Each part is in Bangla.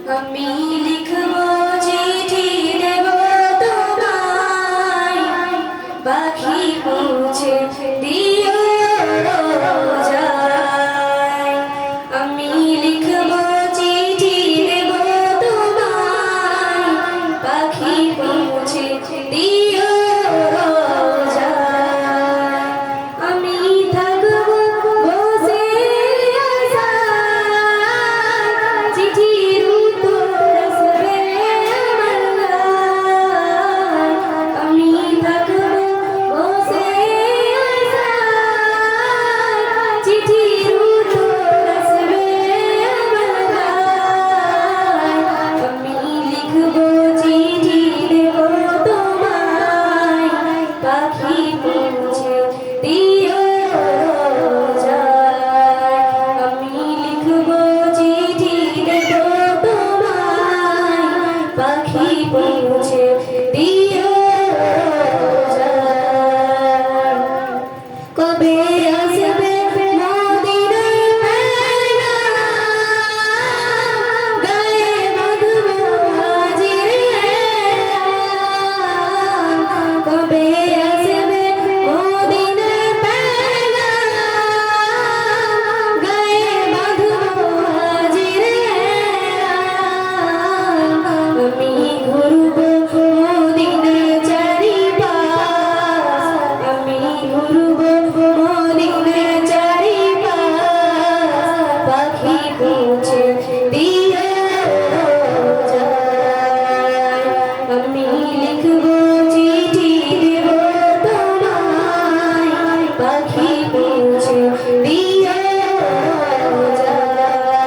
আমি লিখব চিঠি দেব তোমায়, পাখি পৌঁছে দিও রোজায়। আমি লিখব চিঠি দেব তোমায়, পাখি পৌঁছে দিও রোজায়। আমি থাকব বসে আশায়, চিঠির উত্তর আসবে আমার গায়। আমি থাকব বসে আশায়, চিঠির উত্তর আসবে আমার গায়। আমি লিখব চিঠি দেব তোমায়, পাখি পৌঁছে দিও রোজায়। আমি লিখব চিঠি দেব তোমায়, পাখি পৌঁছে দিও রোজায়। কবে আসবে মদিনার মেলা, গায়ে বাঁধব হাজির। কবে আসবে মদিনার মেলা, গায়ে বাঁধব হাজির। আমি ঘুরব মদিনার চারিপাশ, আমি ঘুরব মদিনার চারিপাশ, পাখি পৌঁছে দিও রোজায়। আমি লিখব চিঠি দেব তোমায়, পাখি পৌঁছে দিও রোজায়।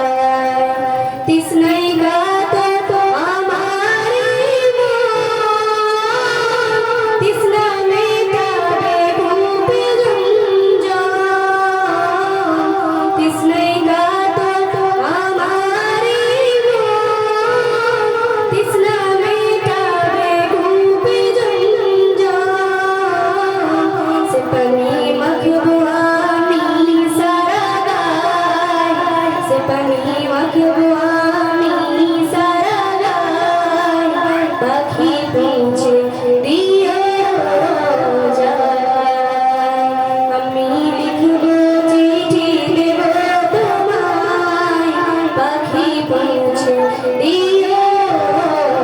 তৃষ্ণায় কাতর আমার মন, তৃষ্ণা মেটাবে ভূপে গুঞ্জন। তৃষ্ণায় কাতর আমার মন, তৃষ্ণা মেটাবে ভূপে গুঞ্জন। সে পানি মাখবো আমি সারা গায়, সে পানি মাখবো আমি সারা গায়, পাখি পৌঁছে দিও রোজায়। আমি লিখব চিঠি দেব তোমায়, পাখি পৌঁছে দিও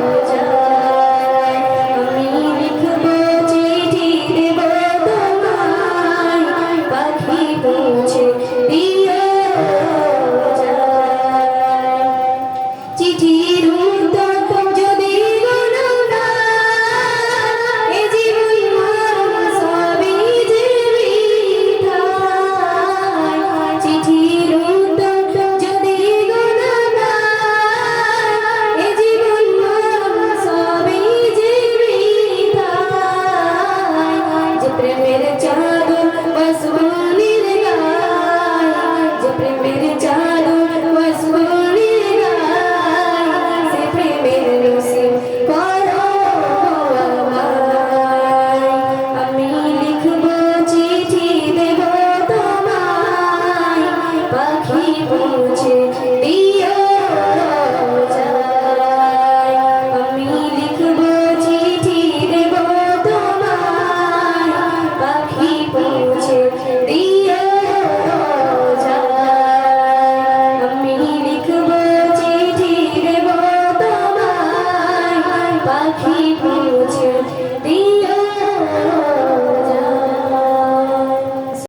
রোজায়। আমি লিখব চিঠি দেব তোমায়, পাখি পৌঁছে দিও রোজায়। চিঠির উত্তর